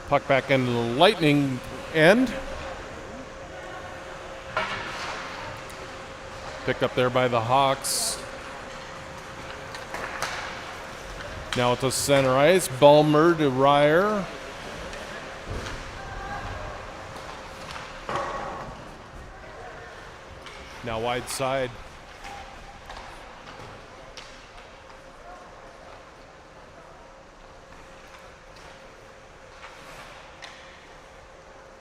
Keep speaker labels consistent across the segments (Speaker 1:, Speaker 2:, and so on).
Speaker 1: Puck back into the Lightning end. Picked up there by the Hawks. Now it's a center ice. Bulmer to Ryer. Now wide side.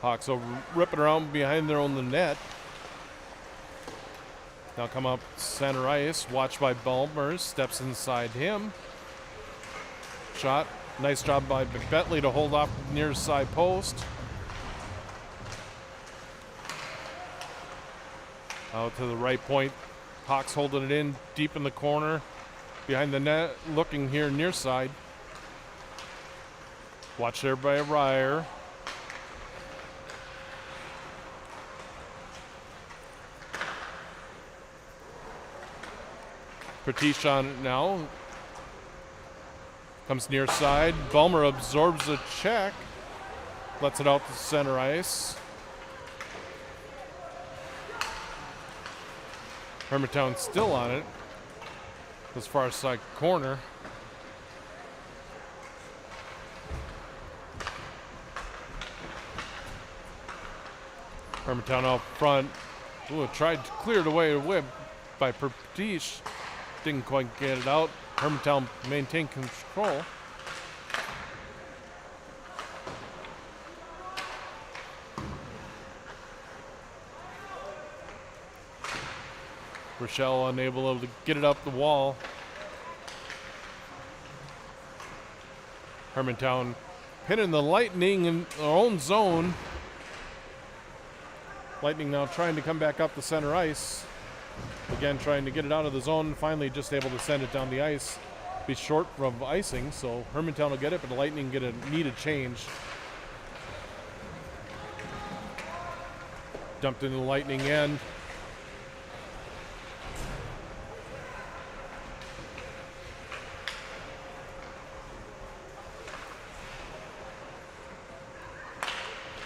Speaker 1: Hawks will rip it around behind their own net. Now come up center ice, watched by Bulmer, steps inside him. Shot, nice job by Bentley to hold off near side post. Out to the right point, Hawks holding it in deep in the corner, behind the net, looking here near side. Watched there by Ryer. Pratish on it now. Comes near side. Bulmer absorbs the check. Lets it out to center ice. Hermantown still on it. As far as side corner. Hermantown out front. Ooh, tried to clear it away by Pratish. Didn't quite get it out. Hermantown maintained control. Rochelle unable to get it up the wall. Hermantown pinning the Lightning in their own zone. Lightning now trying to come back up the center ice. Again, trying to get it out of the zone. Finally, just able to send it down the ice. Be short from icing, so Hermantown will get it, but the Lightning get a needed change. Dumped into the Lightning end.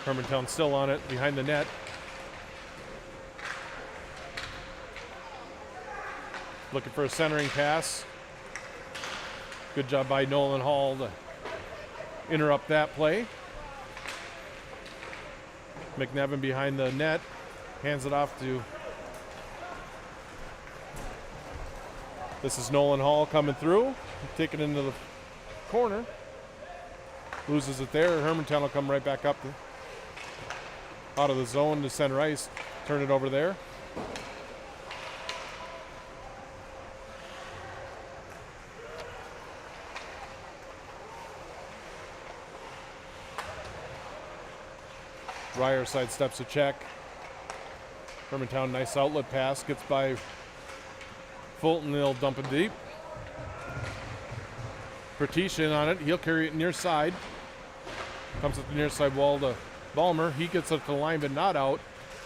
Speaker 1: Hermantown still on it, behind the net. Looking for a centering pass. Good job by Nolan Hall to interrupt that play. McNevin behind the net. Hands it off to... This is Nolan Hall coming through. Take it into the corner. Loses it there. Hermantown will come right back up out of the zone to center ice. Turn it over there. Ryer sidesteps a check. Hermantown, nice outlet pass. Gets by Fulton. They'll dump it deep. Pratish in on it. He'll carry it near side. Comes at the near side wall to Bulmer. He gets up to the line, but not out.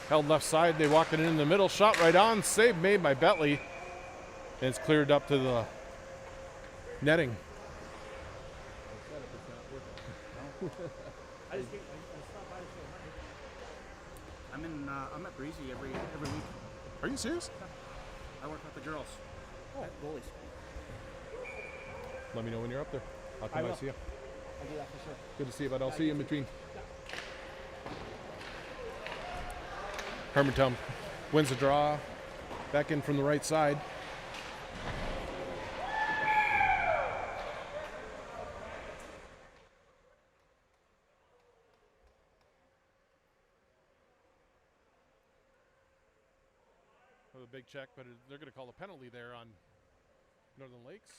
Speaker 1: Held left side. They walk it in the middle. Shot right on. Save made by Bentley. And it's cleared up to the netting.
Speaker 2: I'm at Breezy every week.
Speaker 1: Are you serious?
Speaker 2: I work with the girls. At goalies.
Speaker 1: Let me know when you're up there. I'll come by see you.
Speaker 2: I'll do that for sure.
Speaker 1: Good to see you, bud. I'll see you in between. Hermantown wins the draw. Back in from the right side. A big check, but they're going to call a penalty there on Northern Lakes.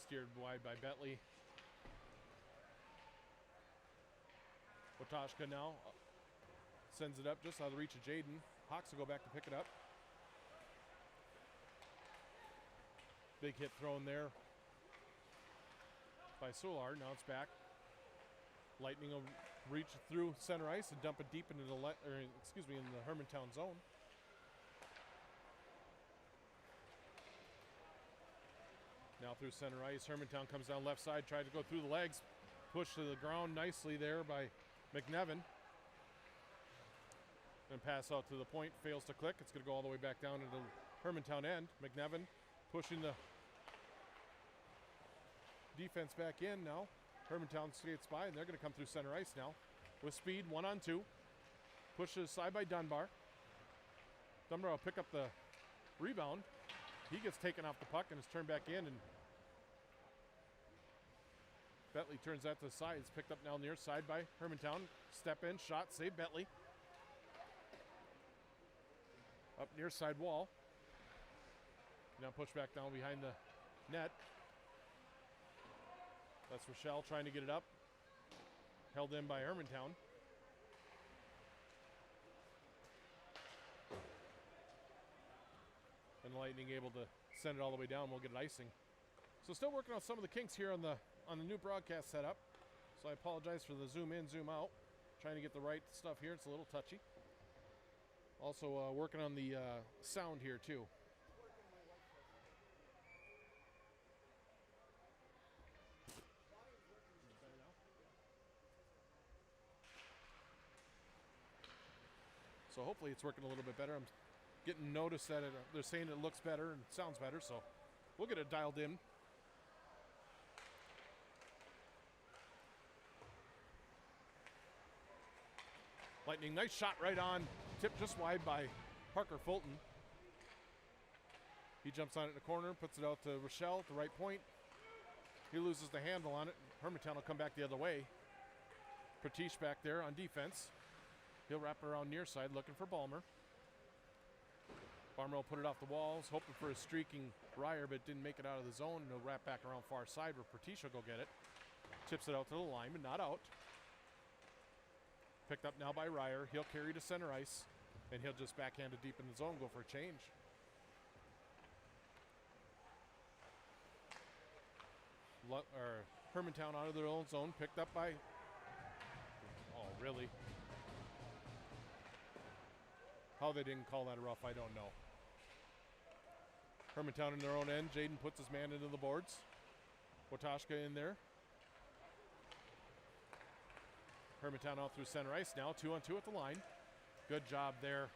Speaker 1: Steered wide by Bentley. Watoshka now sends it up just out of the reach of Jaden. Hawks will go back to pick it up. Big hit thrown there by Solar. Now it's back. Lightning will reach through center ice and dump it deep into the in the Hermantown zone. Now through center ice, Hermantown comes down left side, tried to go through the legs, pushed to the ground nicely there by McNevin. And pass out to the point, fails to click. It's going to go all the way back down into Hermantown end. McNevin pushing the defense back in now. Hermantown skates by, and they're going to come through center ice now with speed, 1-on-2. Pushes aside by Dunbar. Dunbar will pick up the rebound. He gets taken off the puck and is turned back in, and Bentley turns that to the side. It's picked up now near side by Hermantown. Step in, shot, save Bentley. Up near side wall. Now pushed back down behind the net. That's Rochelle trying to get it up. Held in by Hermantown. And Lightning able to send it all the way down. We'll get it icing. So still working on some of the kinks here on the new broadcast setup. So I apologize for the zoom in, zoom out. Trying to get the right stuff here. It's a little touchy. Also working on the sound here too. So hopefully it's working a little bit better. I'm getting notice that they're saying it looks better and sounds better, so we'll get it dialed in. Lightning, nice shot right on. Tipped just wide by Parker Fulton. He jumps on it in the corner, puts it out to Rochelle at the right point. He loses the handle on it. Hermantown will come back the other way. Pratish back there on defense. He'll wrap around near side looking for Balmer. Balmer will put it off the walls, hoping for a streaking Ryer, but didn't make it out of the zone. He'll wrap back around far side where Pratish will go get it. Tips it out to the line, but not out. Picked up now by Ryer. He'll carry to center ice, and he'll just backhand it deep in the zone, go for a change. Hermantown out of their own zone, picked up by, oh, really? How they didn't call that a rough, I don't know. Hermantown in their own end. Jaden puts his man into the boards. Watoshka in there. Hermantown out through center ice now, 2-on-2 at the line. Good job there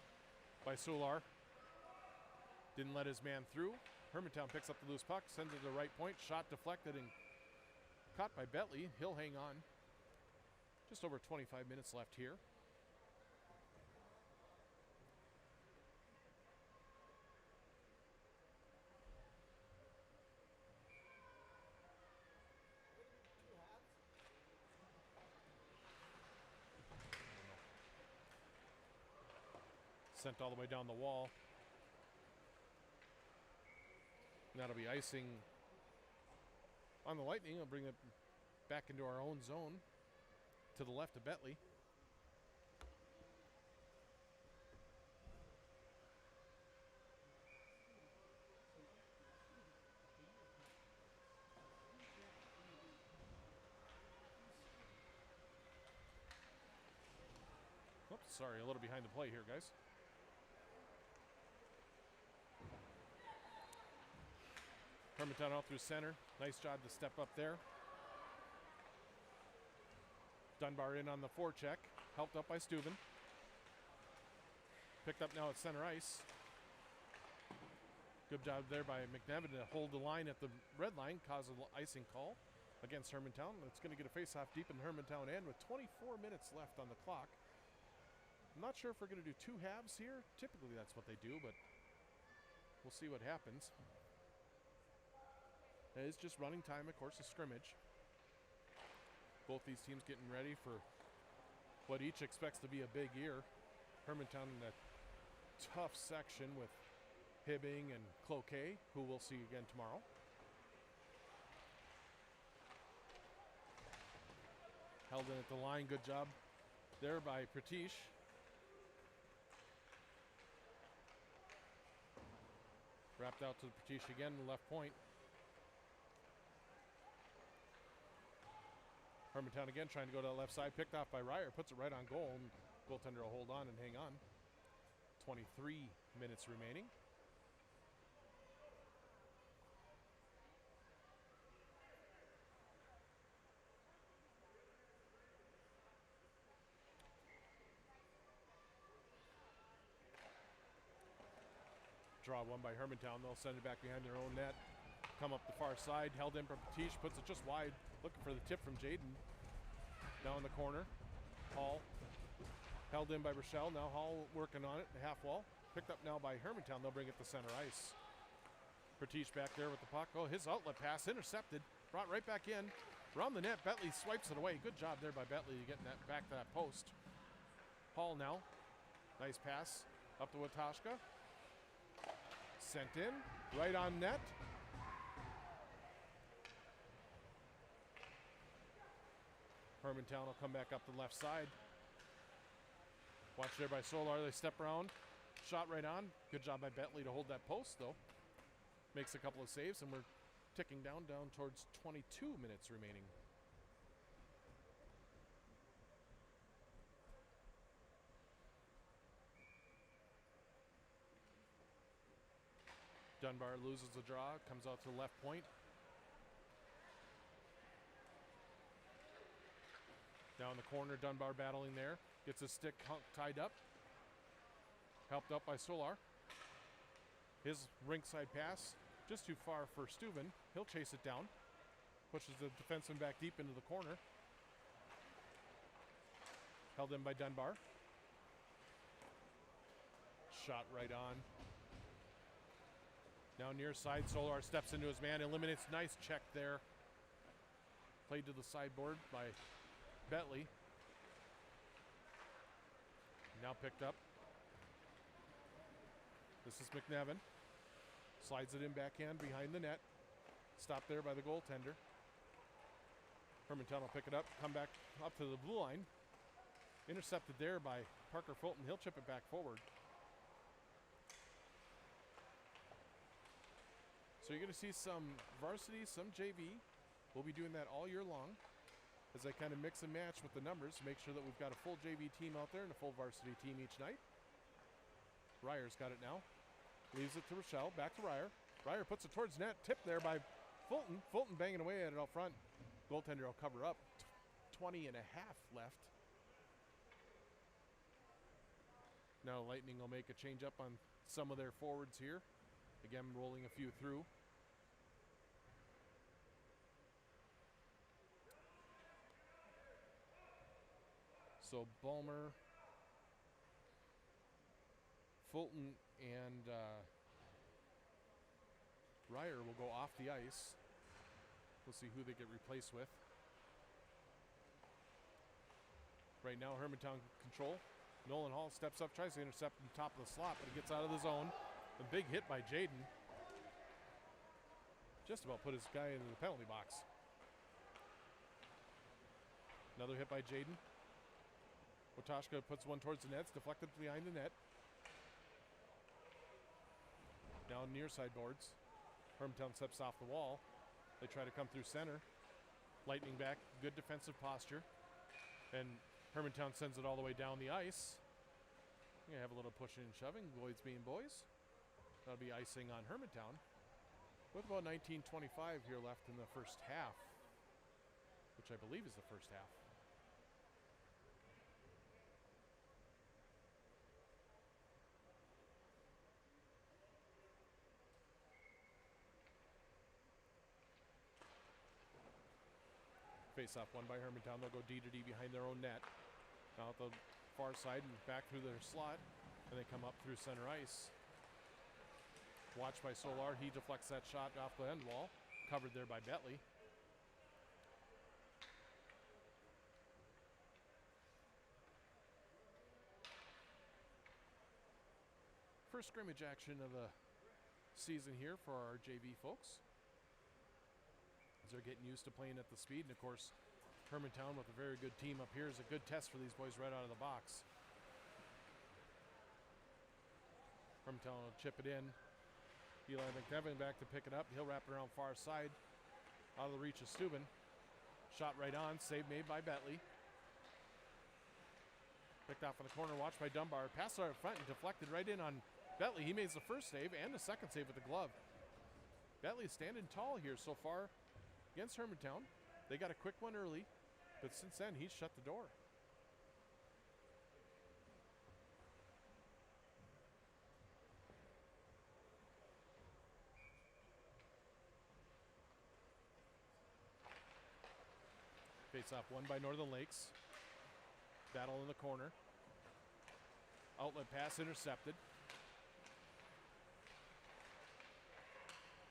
Speaker 1: by Solar. Didn't let his man through. Hermantown picks up the loose puck, sends it to the right point. Shot deflected and caught by Bentley. He'll hang on. Just over 25 minutes left here. Sent all the way down the wall. And that'll be icing on the Lightning. I'll bring it back into our own zone to the left of Bentley. Oops, sorry, a little behind the play here, guys. Hermantown out through center. Nice job to step up there. Dunbar in on the forecheck. Helped up by Steuben. Picked up now at center ice. Good job there by McNevin to hold the line at the red line, cause an icing call against Hermantown. It's going to get a face-off deep in the Hermantown end with 24 minutes left on the clock. I'm not sure if we're going to do two halves here. Typically that's what they do, but we'll see what happens. It is just running time, of course, a scrimmage. Both these teams getting ready for what each expects to be a big year. Hermantown in a tough section with Hibbing and Cloquet, who we'll see again tomorrow. Held in at the line, good job there by Pratish. Wrapped out to Pratish again, the left point. Hermantown again trying to go to the left side, picked off by Ryer, puts it right on goal, and goaltender will hold on and hang on. 23 minutes remaining. Draw one by Hermantown. They'll send it back behind their own net. Come up the far side, held in from Patish, puts it just wide, looking for the tip from Jaden. Now in the corner, Hall. Held in by Rochelle. Now Hall working on it, the half wall. Picked up now by Hermantown. They'll bring it to center ice. Patish back there with the puck. Oh, his outlet pass intercepted. Brought right back in. Around the net, Bentley swipes it away. Good job there by Bentley to get that back to that post. Hall now. Nice pass up to Watashka. Sent in, right on net. Hermantown will come back up the left side. Watch there by Solar. They step around. Shot right on. Good job by Bentley to hold that post, though. Makes a couple of saves, and we're ticking down towards 22 minutes remaining. Dunbar loses the draw, comes out to the left point. Down in the corner, Dunbar battling there. Gets his stick tied up. Helped up by Solar. His rinkside pass, just too far for Steuben. He'll chase it down. Pushes the defenseman back deep into the corner. Held in by Dunbar. Shot right on. Now near side, Solar steps into his man, eliminates. Nice check there. Played to the sideboard by Bentley. Now picked up. This is McNevin. Slides it in backhand behind the net. Stopped there by the goaltender. Hermantown will pick it up, come back up to the blue line. Intercepted there by Parker Fulton. He'll chip it back forward. So you're going to see some varsity, some JV. We'll be doing that all year long as I kind of mix and match with the numbers to make sure that we've got a full JV team out there and a full varsity team each night. Ryer's got it now. Leaves it to Rochelle. Back to Ryer. Ryer puts it towards net. Tipped there by Fulton. Fulton banging away at it out front. Goaltender will cover up. 20 and a half left. Now Lightning will make a change up on some of their forwards here. Again, rolling a few through. So Balmer, Fulton, and Ryer will go off the ice. We'll see who they get replaced with. Right now, Hermantown control. Nolan Hall steps up, tries to intercept from the top of the slot, but he gets out of the zone. A big hit by Jaden. Just about put his guy into the penalty box. Another hit by Jaden. Watashka puts one towards the net. It's deflected behind the net. Now near side boards. Hermantown steps off the wall. They try to come through center. Lightning back. Good defensive posture. And Hermantown sends it all the way down the ice. We're going to have a little pushing and shoving. Boys being boys. That'll be icing on Hermantown. With about 19:25 here left in the first half, which I believe is the first half. Face off one by Hermantown. They'll go D to D behind their own net. Now at the far side and back through their slot, and they come up through center ice. Watched by Solar. He deflects that shot off the end wall. Covered there by Bentley. First scrimmage action of the season here for our JV folks, as they're getting used to playing at the speed. And of course, Hermantown with a very good team up here is a good test for these boys right out of the box. Hermantown will chip it in. Eli McNevin back to pick it up. He'll wrap it around far side. Out of the reach of Steuben. Shot right on. Save made by Bentley. Picked off in the corner. Watched by Dunbar. Pass out front and deflected right in on Bentley. He makes the first save and the second save with the glove. Bentley standing tall here so far against Hermantown. They got a quick one early, but since then he's shut the door. Face off won by Northern Lakes. Battle in the corner. Outlet pass intercepted.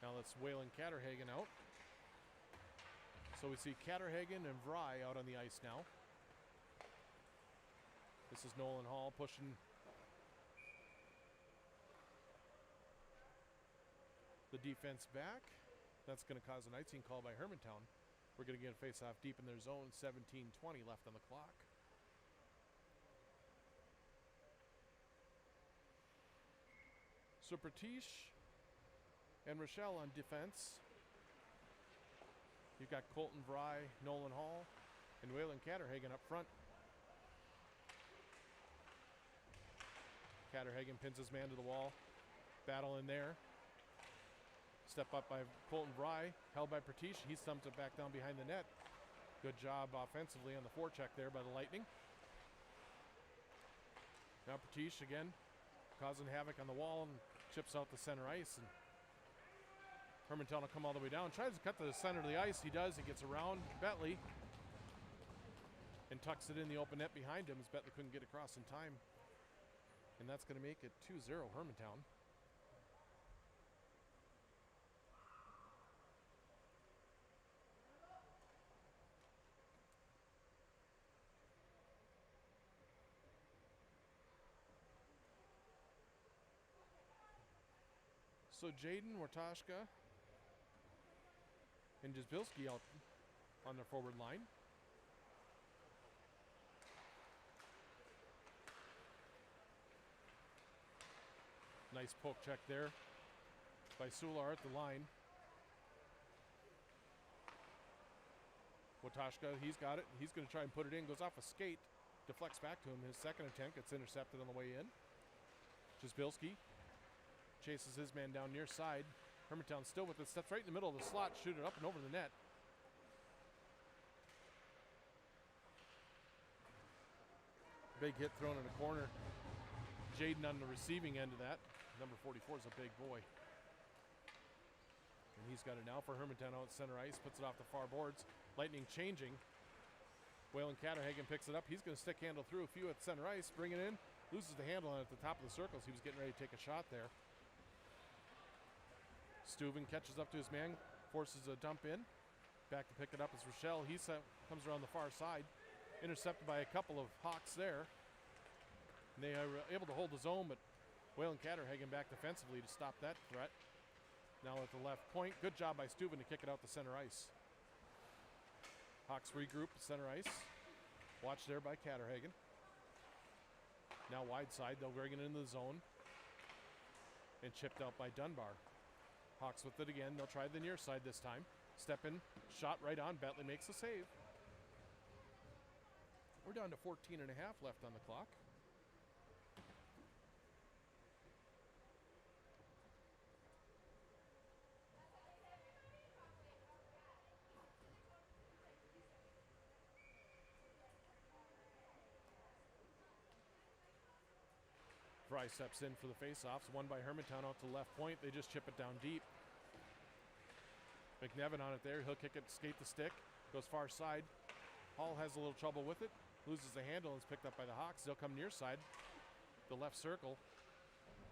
Speaker 1: Now that's Waylon Catterhagen out. So we see Catterhagen and Vry out on the ice now. This is Nolan Hall pushing the defense back. That's going to cause an icing call by Hermantown. We're going to get a face-off deep in their zone. 17:20 left on the clock. So Pratish and Rochelle on defense. You've got Colton Vry, Nolan Hall, and Waylon Catterhagen up front. Catterhagen pins his man to the wall. Battle in there. Step up by Colton Vry, held by Pratish. He stumps it back down behind the net. Good job offensively on the forecheck there by the Lightning. Now Pratish again causing havoc on the wall and chips out the center ice. And Hermantown will come all the way down. Tries to cut to the center of the ice. He does. He gets around Bentley and tucks it in the open net behind him as Bentley couldn't get across in time. And that's going to make it 2-0 Hermantown. So Jaden, Wartashka, and Jazbilski out on their forward line. Nice poke check there by Sular at the line. Wartashka, he's got it. He's going to try and put it in. Goes off a skate. Deflects back to him. His second attempt gets intercepted on the way in. Jazbilski chases his man down near side. Hermantown still with it. Steps right in the middle of the slot. Shoot it up and over the net. Big hit thrown in the corner. Jaden on the receiving end of that. Number 44 is a big boy. And he's got it now for Hermantown out center ice. Puts it off the far boards. Lightning changing. Waylon Catterhagen picks it up. He's going to stick handle through a few at center ice. Bring it in. Loses the handle on it at the top of the circles. He was getting ready to take a shot there. Steuven catches up to his man. Forces a dump in. Back to pick it up is Rochelle. He comes around the far side. Intercepted by a couple of Hawks there. And they are able to hold the zone, but Waylon Catterhagen back defensively to stop that threat. Now at the left point. Good job by Steuven to kick it out to center ice. Hawks regroup at center ice. Watched there by Catterhagen. Now wide side. They'll bring it into the zone. And chipped out by Dunbar. Hawks with it again. They'll try the near side this time. Step in. Shot right on. Bentley makes the save. We're down to 14 and a half left on the clock. Fry steps in for the faceoffs. Won by Hermantown out to the left point. They just chip it down deep. McNevin on it there. He'll kick it, skate the stick. Goes far side. Hall has a little trouble with it. Loses the handle and is picked up by the Hawks. They'll come near side. The left circle.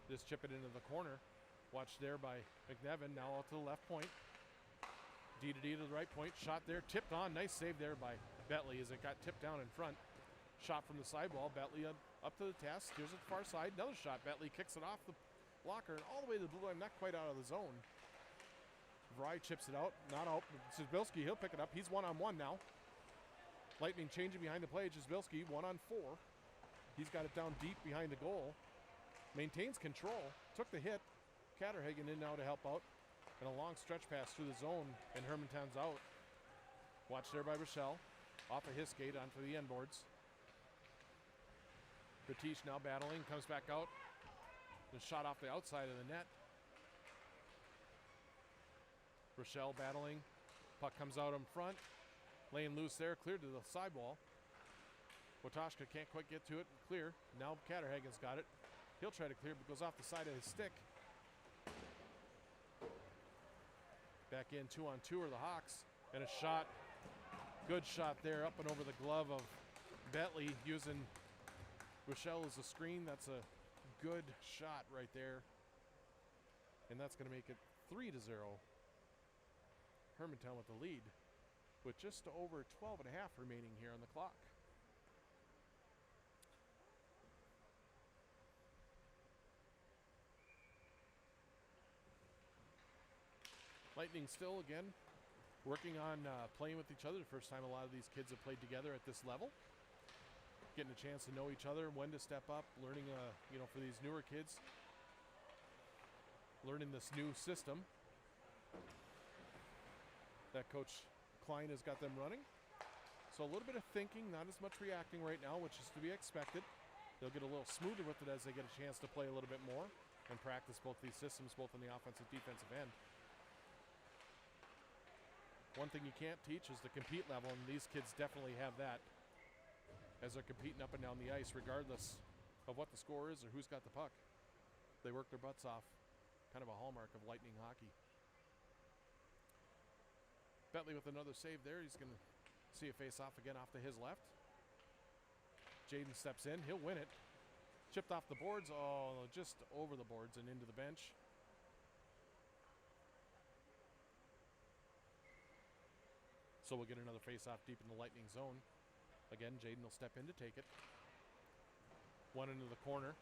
Speaker 1: Just chip it into the corner. Watched there by McNevin. Now out to the left point. D to the right point. Shot there. Tipped on. Nice save there by Bentley as it got tipped down in front. Shot from the sidewall. Bentley up to the task. Here's the far side. Another shot. Bentley kicks it off the blocker and all the way to the blue line. Not quite out of the zone. Vry chips it out. Not out. Jazbilski, he'll pick it up. He's one-on-one now. Lightning changing behind the play. Jazbilski 1-on-4. He's got it down deep behind the goal. Maintains control. Took the hit. Catterhagen in now to help out. And a long stretch pass through the zone. And Hermantown's out. Watched there by Rochelle. Off of his skate onto the end boards. Bratish now battling, comes back out. The shot off the outside of the net. Rochelle battling. Puck comes out in front. Laying loose there, cleared to the sidewall. Watoshka can't quite get to it and clear. Now Catterhagen's got it. He'll try to clear, but goes off the side of his stick. Back in 2-on-2 are the Hawks. And a shot. Good shot there up and over the glove of Bentley using Rochelle as a screen. That's a good shot right there. And that's going to make it 3-0. Hermantown with the lead with just over 12 and a half remaining here on the clock. Lightning still again working on playing with each other. The first time a lot of these kids have played together at this level. Getting a chance to know each other, when to step up, learning, for these newer kids, learning this new system that Coach Klein has got them running. So a little bit of thinking, not as much reacting right now, which is to be expected. They'll get a little smoother with it as they get a chance to play a little bit more and practice both these systems, both on the offensive defensive end. One thing you can't teach is the compete level, and these kids definitely have that as they're competing up and down the ice, regardless of what the score is or who's got the puck. They work their butts off. Kind of a hallmark of Lightning hockey. Bentley with another save there. He's going to see a face-off again off to his left. Jaden steps in. He'll win it. Chipped off the boards. Oh, just over the boards and into the bench. So we'll get another face-off deep in the Lightning zone. Again, Jaden will step in to take it. One into the corner.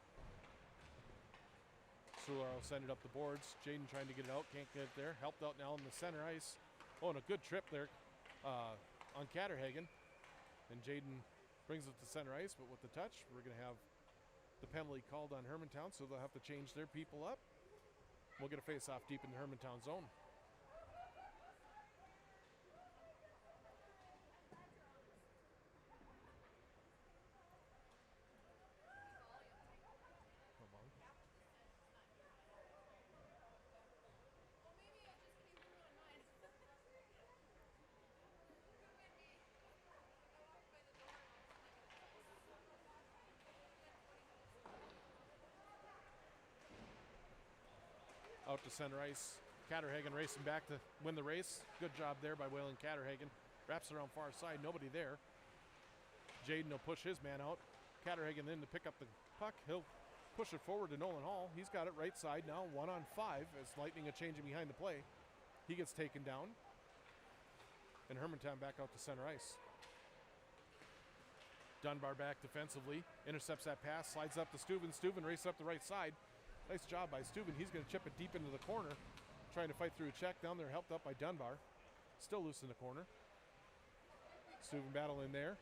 Speaker 1: Sular will send it up the boards. Jaden trying to get it out. Can't get it there. Helped out now in the center ice. Oh, and a good trip there on Catterhagen. And Jaden brings it to center ice, but with the touch, we're going to have the penalty called on Hermantown, so they'll have to change their people up. We'll get a face-off deep in the Hermantown zone. Out to center ice. Catterhagen racing back to win the race. Good job there by Waylon Catterhagen. Wraps it around far side. Nobody there. Jaden will push his man out. Catterhagen then to pick up the puck. He'll push it forward to Nolan Hall. He's got it right side now. 1-on-5 as Lightning are changing behind the play. He gets taken down. And Hermantown back out to center ice. Dunbar back defensively. Intercepts that pass. Slides up to Steuben. Steuben races up the right side. Nice job by Steuben. He's going to chip it deep into the corner. Trying to fight through a check down there. Helped up by Dunbar. Still loose in the corner. Steuben battling there.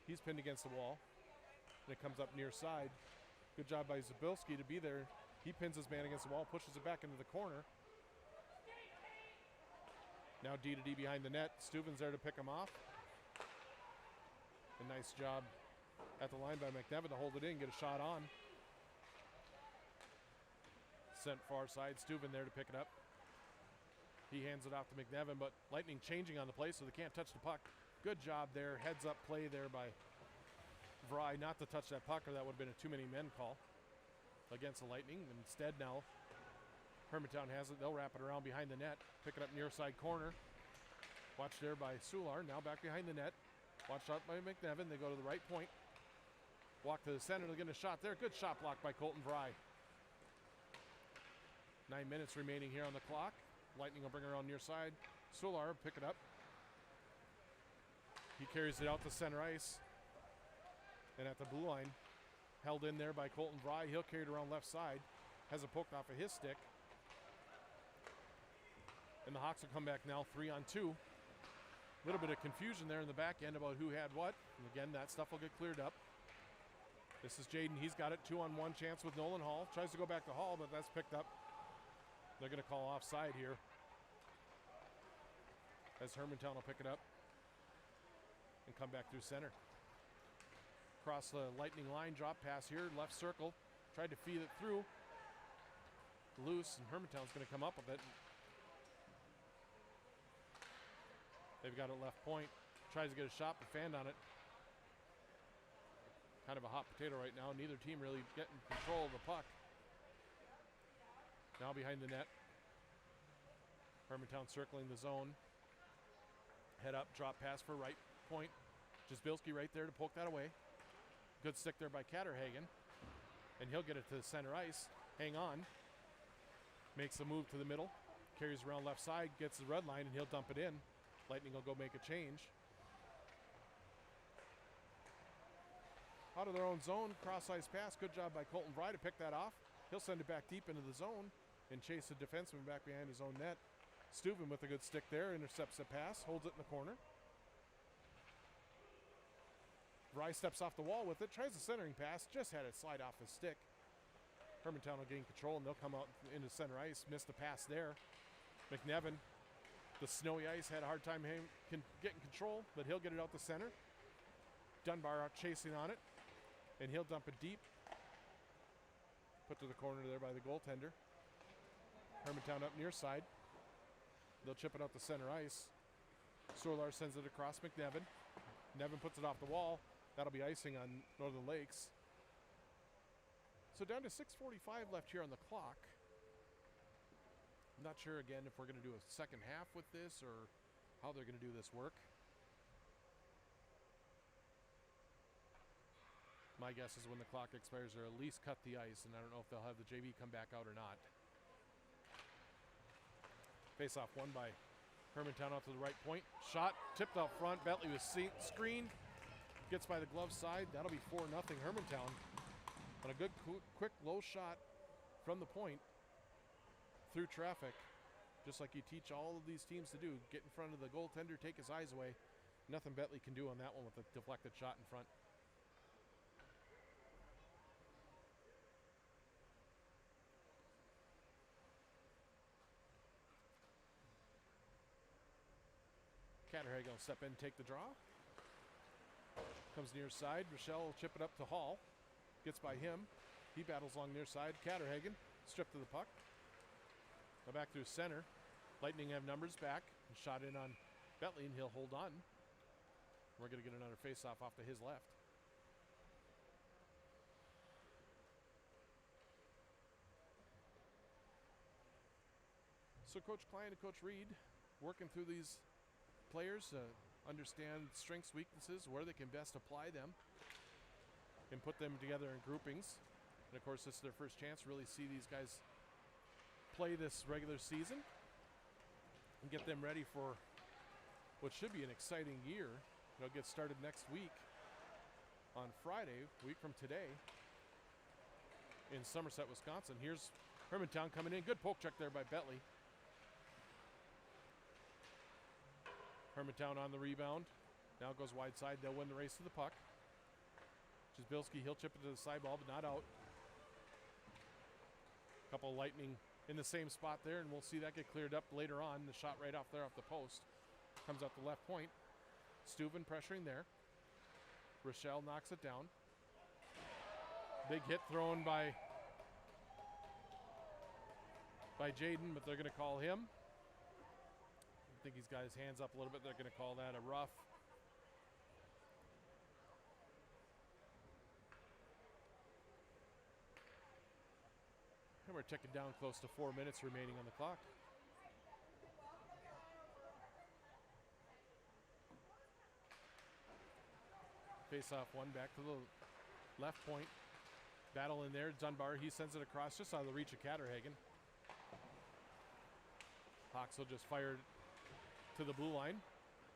Speaker 1: He's pinned against the wall. And it comes up near side. Good job by Zabilski to be there. He pins his man against the wall. Pushes it back into the corner. Now D to D behind the net. Steuben's there to pick him off. A nice job at the line by McNevin to hold it in. Get a shot on. Sent far side. Steuben there to pick it up. He hands it off to McNevin, but Lightning changing on the play so they can't touch the puck. Good job there. Heads up play there by Vry not to touch that puck, or that would have been a too many men call against the Lightning. Instead now Hermantown has it. They'll wrap it around behind the net. Pick it up near side corner. Watched there by Sular. Now back behind the net. Watched out by McNevin. They go to the right point. Walk to the center. They're getting a shot there. Good shot block by Colton Vry. 9 minutes remaining here on the clock. Lightning will bring it around near side. Solar pick it up. He carries it out to center ice. And at the blue line, held in there by Colton Vry. He'll carry it around left side. Has it poked off of his stick. And the Hawks will come back now 3-on-2. A little bit of confusion there in the back end about who had what. And again, that stuff will get cleared up. This is Jaden. He's got it. 2-on-1 chance with Nolan Hall. Tries to go back to Hall, but that's picked up. They're going to call offside here as Hermantown will pick it up. and come back through center. Across the Lightning line, drop pass here, left circle. Tried to feed it through. Loose, and Hermantown's going to come up with it. They've got it left point. Tries to get a shot, but fanned on it. Kind of a hot potato right now. Neither team really getting control of the puck. Now behind the net. Hermantown circling the zone. Head up, drop pass for right point. Jasbilski right there to poke that away. Good stick there by Catterhagen. And he'll get it to the center ice. Hang on. Makes the move to the middle. Carries around left side, gets the red line, and he'll dump it in. Lightning will go make a change. Out of their own zone, cross-ice pass. Good job by Colton Vry to pick that off. He'll send it back deep into the zone and chase the defenseman back behind his own net. Steuven with a good stick there, intercepts the pass, holds it in the corner. Vry steps off the wall with it, tries the centering pass, just had it slide off his stick. Hermantown will gain control, and they'll come out into center ice. Missed the pass there. McNevin, the snowy ice, had a hard time getting control, but he'll get it out the center. Dunbar out chasing on it, and he'll dump it deep. Put to the corner there by the goaltender. Hermantown up near side. They'll chip it out the center ice. Solar sends it across McNevin. Nevin puts it off the wall. That'll be icing on Northern Lakes. So down to 6:45 left here on the clock. I'm not sure, again, if we're going to do a second half with this or how they're going to do this work. My guess is when the clock expires, they'll at least cut the ice, and I don't know if they'll have the JV come back out or not. Face-off won by Hermantown out to the right point. Shot tipped out front. Bentley was screened. Gets by the glove side. That'll be 4-0 Hermantown. On a good, quick, low shot from the point through traffic, just like you teach all of these teams to do. Get in front of the goaltender, take his eyes away. Nothing Bentley can do on that one with a deflected shot in front. Catterhagen will step in and take the draw. Comes near side. Rochelle will chip it up to Hall. Gets by him. He battles along near side. Catterhagen stripped to the puck. Now back through center. Lightning have numbers back. And shot in on Bentley, and he'll hold on. We're going to get another face-off off to his left. So Coach Klein and Coach Reed working through these players, understand strengths, weaknesses, where they can best apply them, and put them together in groupings. And of course, this is their first chance to really see these guys play this regular season and get them ready for what should be an exciting year. It'll get started next week on Friday, a week from today, in Somerset, Wisconsin. Here's Hermantown coming in. Good poke check there by Bentley. Hermantown on the rebound. Now goes wide side. They'll win the race to the puck. Jasbilski, he'll chip it to the side ball, but not out. Couple of Lightning in the same spot there, and we'll see that get cleared up later on. The shot right off there off the post. Comes out the left point. Steuven pressuring there. Rochelle knocks it down. Big hit thrown by Jaden, but they're going to call him. I think he's got his hands up a little bit. They're going to call that a rough. And we're ticking down close to 4 minutes remaining on the clock. Face-off one back to the left point. Battle in there. Dunbar, he sends it across just out of the reach of Catterhagen. Hawks will just fire to the blue line.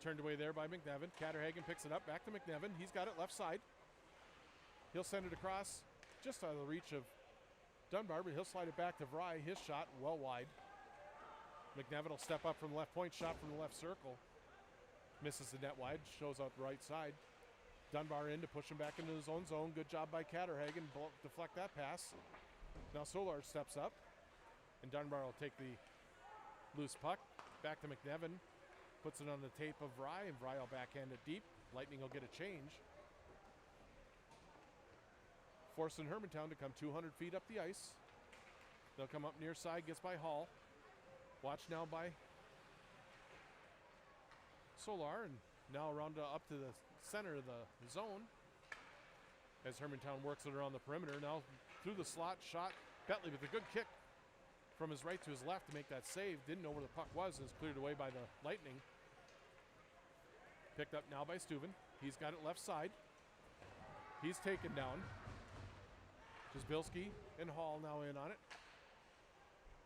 Speaker 1: Turned away there by McNevin. Catterhagen picks it up. Back to McNevin. He's got it left side. He'll send it across just out of the reach of Dunbar, but he'll slide it back to Vry. His shot well wide. McNevin will step up from the left point. Shot from the left circle. Misses the net wide. Shows out the right side. Dunbar in to push him back into his own zone. Good job by Catterhagen. Deflect that pass. Now Solar steps up. And Dunbar will take the loose puck. Back to McNevin. Puts it on the tape of Vry, and Vry will backhand it deep. Lightning will get a change. Forcing Hermantown to come 200 feet up the ice. They'll come up near side, gets by Hall. Watched now by Solar, and now around up to the center of the zone as Hermantown works it around the perimeter. Now through the slot, shot Bentley with a good kick from his right to his left to make that save. Didn't know where the puck was, and it's cleared away by the Lightning. Picked up now by Steuven. He's got it left side. He's taken down. Jazbilski and Hall now in on it.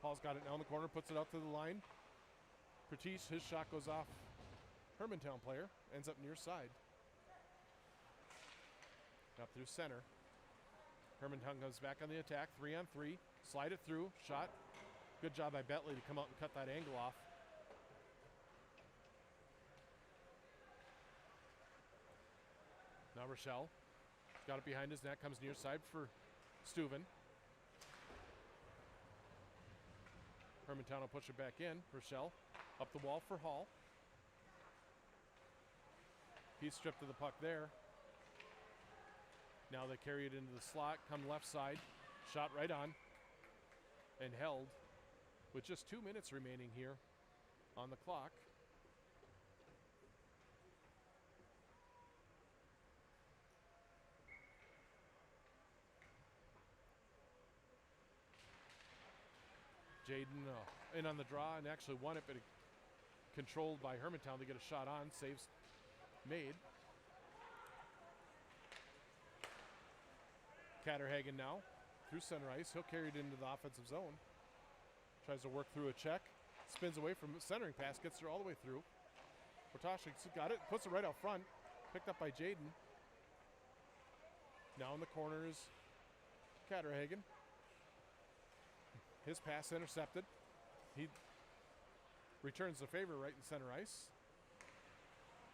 Speaker 1: Hall's got it now in the corner, puts it up to the line. Pratish, his shot goes off. Hermantown player, ends up near side. Up through center. Hermantown comes back on the attack, 3-on-3. Slide it through, shot. Good job by Bentley to come out and cut that angle off. Now Rochelle. Got it behind his net, comes near side for Steuven. Hermantown will push it back in. Rochelle up the wall for Hall. He's stripped of the puck there. Now they carry it into the slot, come left side. Shot right on and held with just 2 minutes remaining here on the clock. Jaden in on the draw and actually won it, but controlled by Hermantown to get a shot on. Saves made. Catterhagen now through center ice. He'll carry it into the offensive zone. Tries to work through a check. Spins away from centering pass. Gets her all the way through. Potashik's got it. Puts it right out front. Picked up by Jaden. Now in the corners, Catterhagen. His pass intercepted. He returns the favor right in center ice.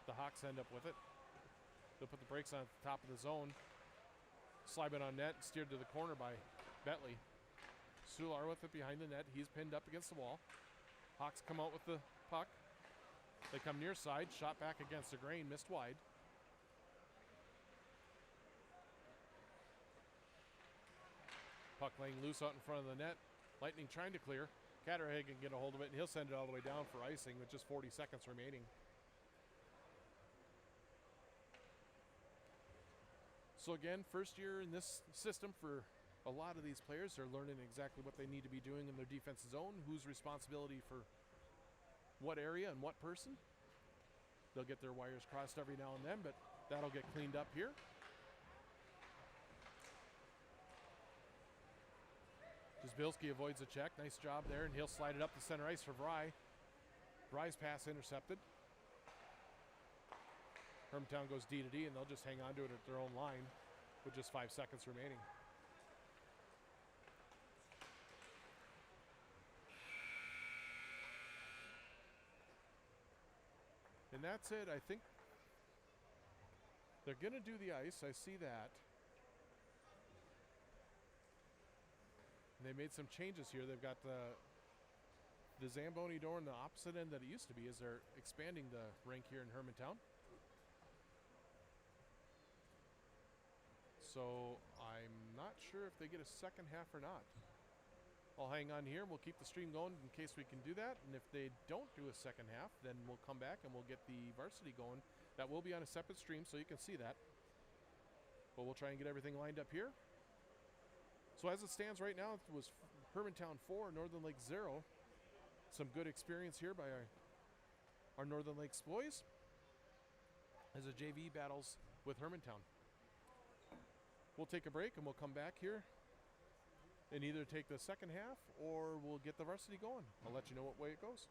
Speaker 1: The Hawks end up with it. They'll put the brakes on at the top of the zone. Slide it on net, steered to the corner by Bentley. Sular with it behind the net. He's pinned up against the wall. Hawks come out with the puck. They come near side, shot back against the grain, missed wide. Puck laying loose out in front of the net. Lightning trying to clear. Catterhagen can get a hold of it, and he'll send it all the way down for icing with just 40 seconds remaining. So again, first year in this system for a lot of these players. They're learning exactly what they need to be doing in their defensive zone, whose responsibility for what area and what person. They'll get their wires crossed every now and then, but that'll get cleaned up here. Jazbilski avoids a check. Nice job there, and he'll slide it up the center ice for Vry. Vry's pass intercepted. Hermantown goes D to D, and they'll just hang on to it at their own line with just 5 seconds remaining. And that's it. I think they're going to do the ice. I see that. And they made some changes here. They've got the Zamboni door on the opposite end that it used to be as they're expanding the rink here in Hermantown. So I'm not sure if they get a second half or not. I'll hang on here and we'll keep the stream going in case we can do that. And if they don't do a second half, then we'll come back and we'll get the varsity going. That will be on a separate stream so you can see that. But we'll try and get everything lined up here. So as it stands right now, it was Hermantown 4, Northern Lakes 0. Some good experience here by our Northern Lakes boys as a JV battles with Hermantown. We'll take a break and we'll come back here and either take the second half or we'll get the varsity going. I'll let you know what way it goes.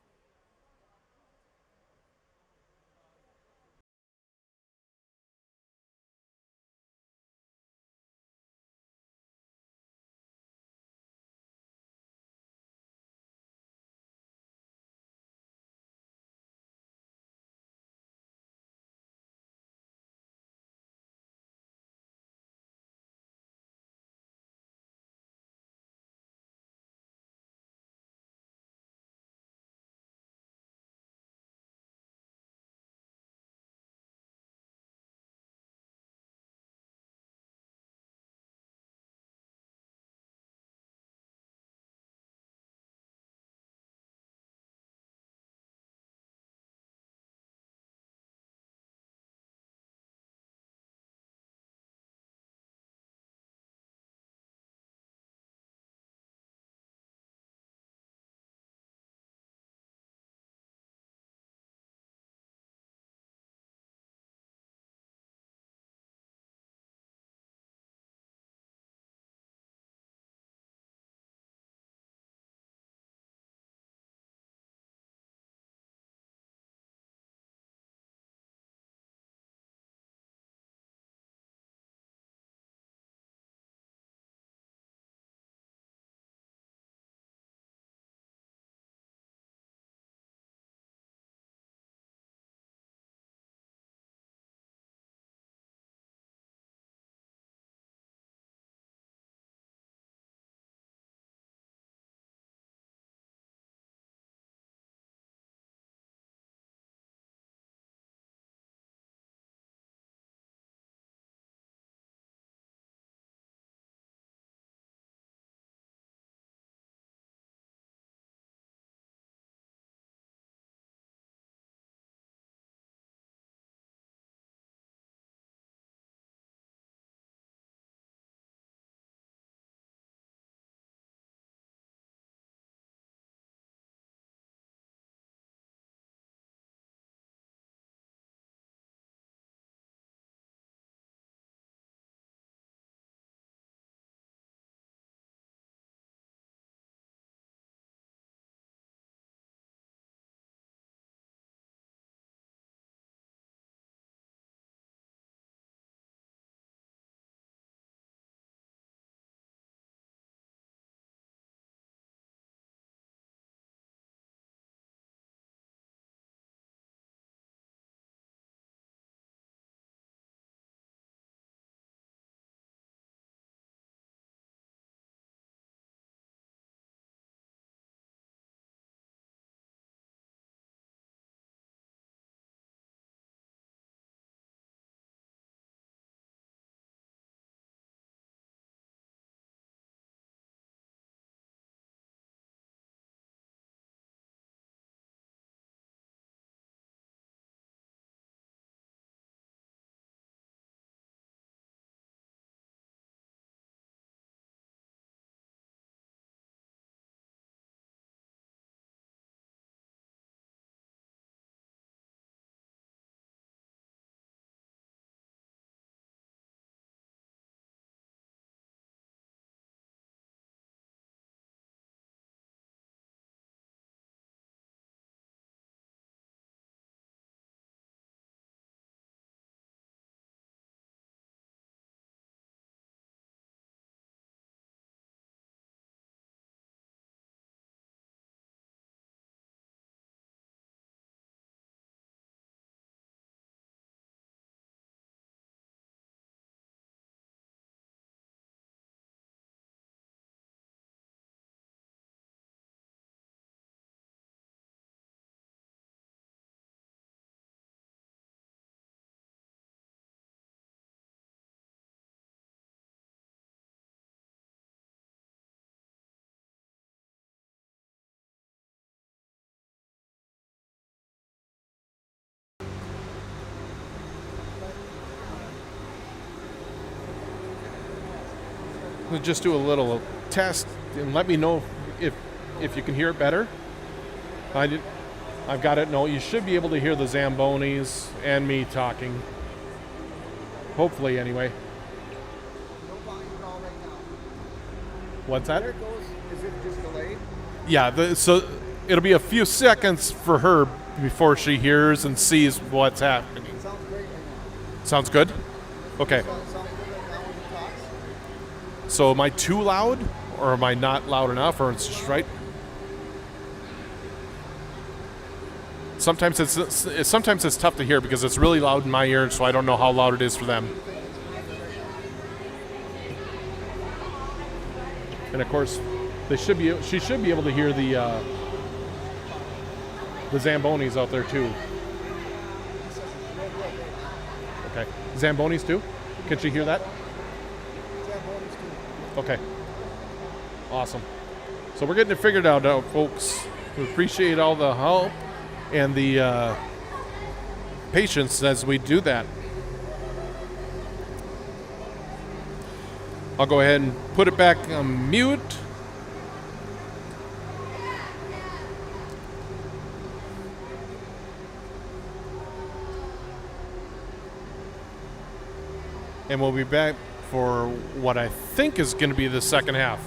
Speaker 1: We'll just do a little test and let me know if you can hear it better. I've got it. No, you should be able to hear the Zambonis and me talking. Hopefully, anyway.
Speaker 3: No volume at all right now.
Speaker 1: What's that?
Speaker 3: There it goes. Is it just delayed?
Speaker 1: Yeah, so it'll be a few seconds for her before she hears and sees what's happening.
Speaker 3: Sounds great right now.
Speaker 1: Sounds good? Okay.
Speaker 3: Sounds good right now when he talks.
Speaker 1: So am I too loud or am I not loud enough or it's just right? Sometimes it's tough to hear because it's really loud in my ear, so I don't know how loud it is for them. And of course, she should be able to hear the Zambonis out there too. Okay, Zambonis too? Can she hear that? Okay. Awesome. So we're getting it figured out, folks. We appreciate all the help and the patience as we do that. I'll go ahead and put it back on mute. And we'll be back for what I think is going to be the second half.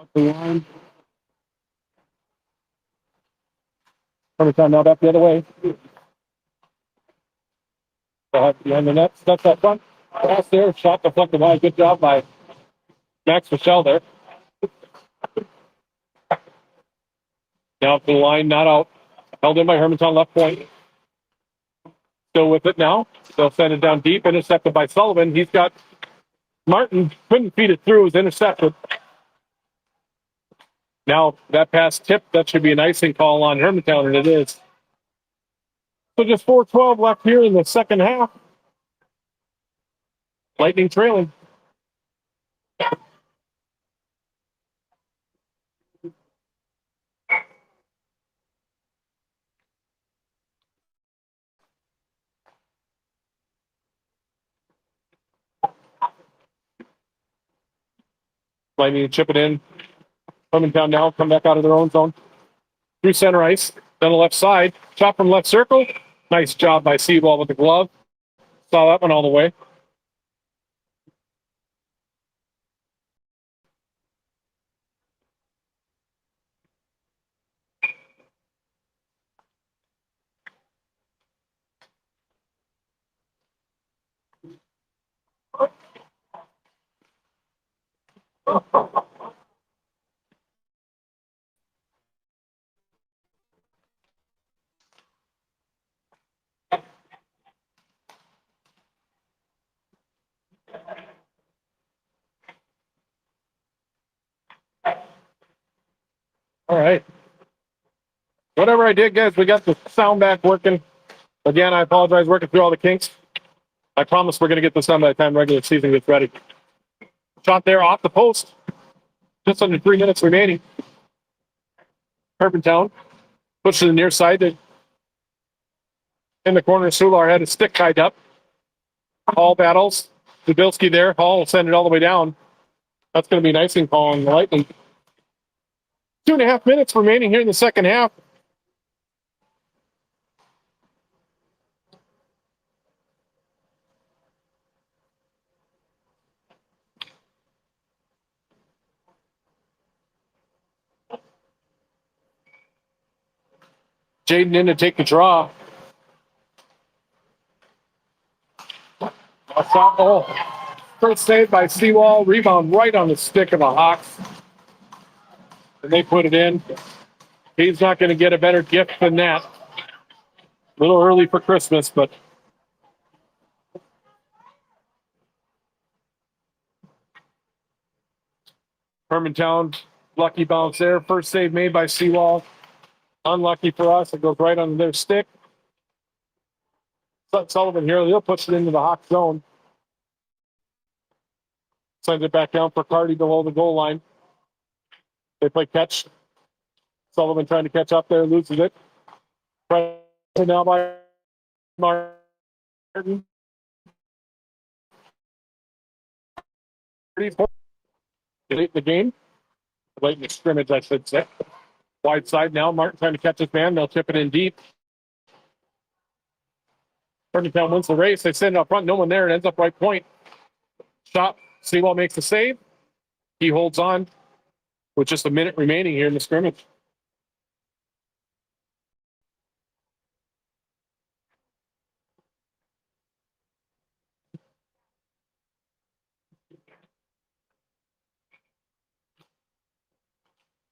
Speaker 4: Off the line. Hermantown now back the other way. Behind the net, steps up front. Pass there, shot deflected wide. Good job by Max Michelle there. Now up to the line, not out. Held in by Hermantown left point. Still with it now. They'll send it down deep, intercepted by Sullivan. He's got Martin, couldn't feed it through, is intercepted. Now that pass tipped, that should be an icing call on Hermantown, and it is. So just 4:12 left here in the second half. Lightning trailing. Lightning chip it in. Hermantown now come back out of their own zone. Through center ice, down the left side. Chop from left circle. Nice job by Seawall with the glove. Saw that one all the way. All right. Whatever I did, guys, we got the sound back working. Again, I apologize, working through all the kinks. I promise we're going to get this done by the time regular season gets ready. Shot there off the post. Just under 3 minutes remaining. Hermantown pushes to the near side. In the corner, Sular had his stick tied up. Hall battles. Zabilski there. Hall will send it all the way down. That's going to be an icing call on the Lightning. 2.5 minutes remaining here in the second half. Jaden in to take the draw. A shot. Oh, first save by Seawall. Rebound right on the stick of the Hawks. And they put it in. He's not going to get a better gift than that. A little early for Christmas, but Hermantown, lucky bounce there. First save made by Seawall. Unlucky for us. It goes right on their stick. Sullivan here. He'll push it into the Hawk zone. Sends it back down for Carty below the goal line. They play catch. Sullivan trying to catch up there, loses it. Pressure now by Martin. Late in the game. Late in the scrimmage, I should say. Wide side now. Martin trying to catch his man. They'll chip it in deep. Hermantown wins the race. They send it up front. No one there. It ends up right point. Shot. Seawall makes the save. He holds on with just a minute remaining here in the scrimmage.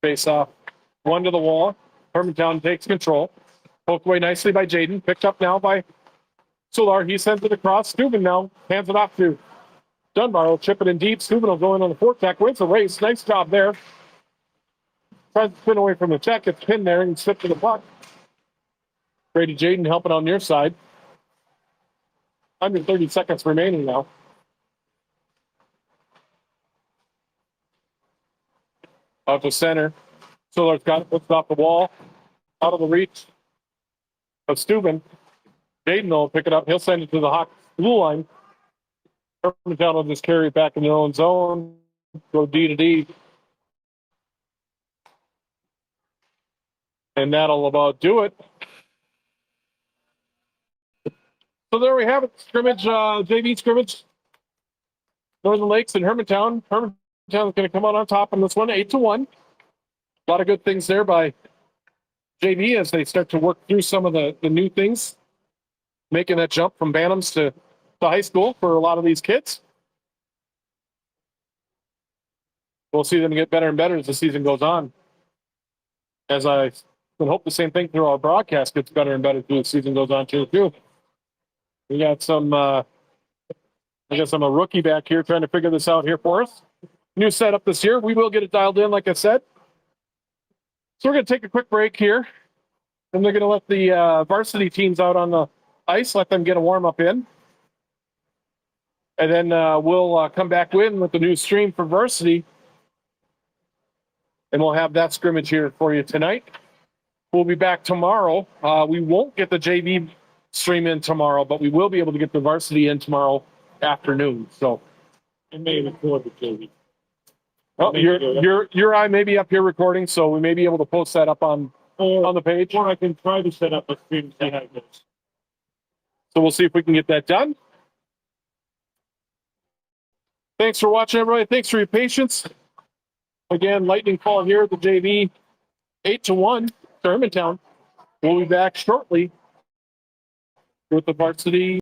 Speaker 4: Face off. One to the wall. Hermantown takes control. Poked away nicely by Jaden. Picked up now by Solar. He sends it across. Steuben now hands it off to Dunbar. Will chip it in deep. Steuben will go in on the forecheck. Wins the race. Nice job there. Tries to spin away from the check. Gets pinned there and slipped to the puck. Brady Jaden helping on near side. Under 30 seconds remaining now. Out to center. Solar's got it. Puts it off the wall. Out of the reach of Steuben. Jaden will pick it up. He'll send it to the Hawks blue line. Hermantown will just carry it back in their own zone. Go D to D. And that'll about do it. So there we have it. Scrimmage, JV scrimmage. Northern Lakes and Hermantown. Hermantown's going to come out on top on this one, 8-1. A lot of good things there by JV as they start to work through some of the new things, making that jump from Bantams to high school for a lot of these kids. We'll see them get better and better as the season goes on. As I would hope the same thing through our broadcast gets better and better through the season goes on too. We got some, I guess I'm a rookie back here trying to figure this out here for us. New setup this year. We will get it dialed in, like I said. So we're going to take a quick break here. And they're going to let the varsity teams out on the ice, let them get a warm-up in. And then we'll come back with the new stream for varsity. And we'll have that scrimmage here for you tonight. We'll be back tomorrow. We won't get the JV stream in tomorrow, but we will be able to get the varsity in tomorrow afternoon. So
Speaker 5: I may record the JV.
Speaker 4: well, your eye may be up here recording, so we may be able to post that up on the page.
Speaker 5: Or I can try to set up a stream and see how it goes.
Speaker 4: So we'll see if we can get that done. Thanks for watching, everybody. Thanks for your patience. Again, lightning call here at the JV, 8-1 to Hermantown. We'll be back shortly with the varsity.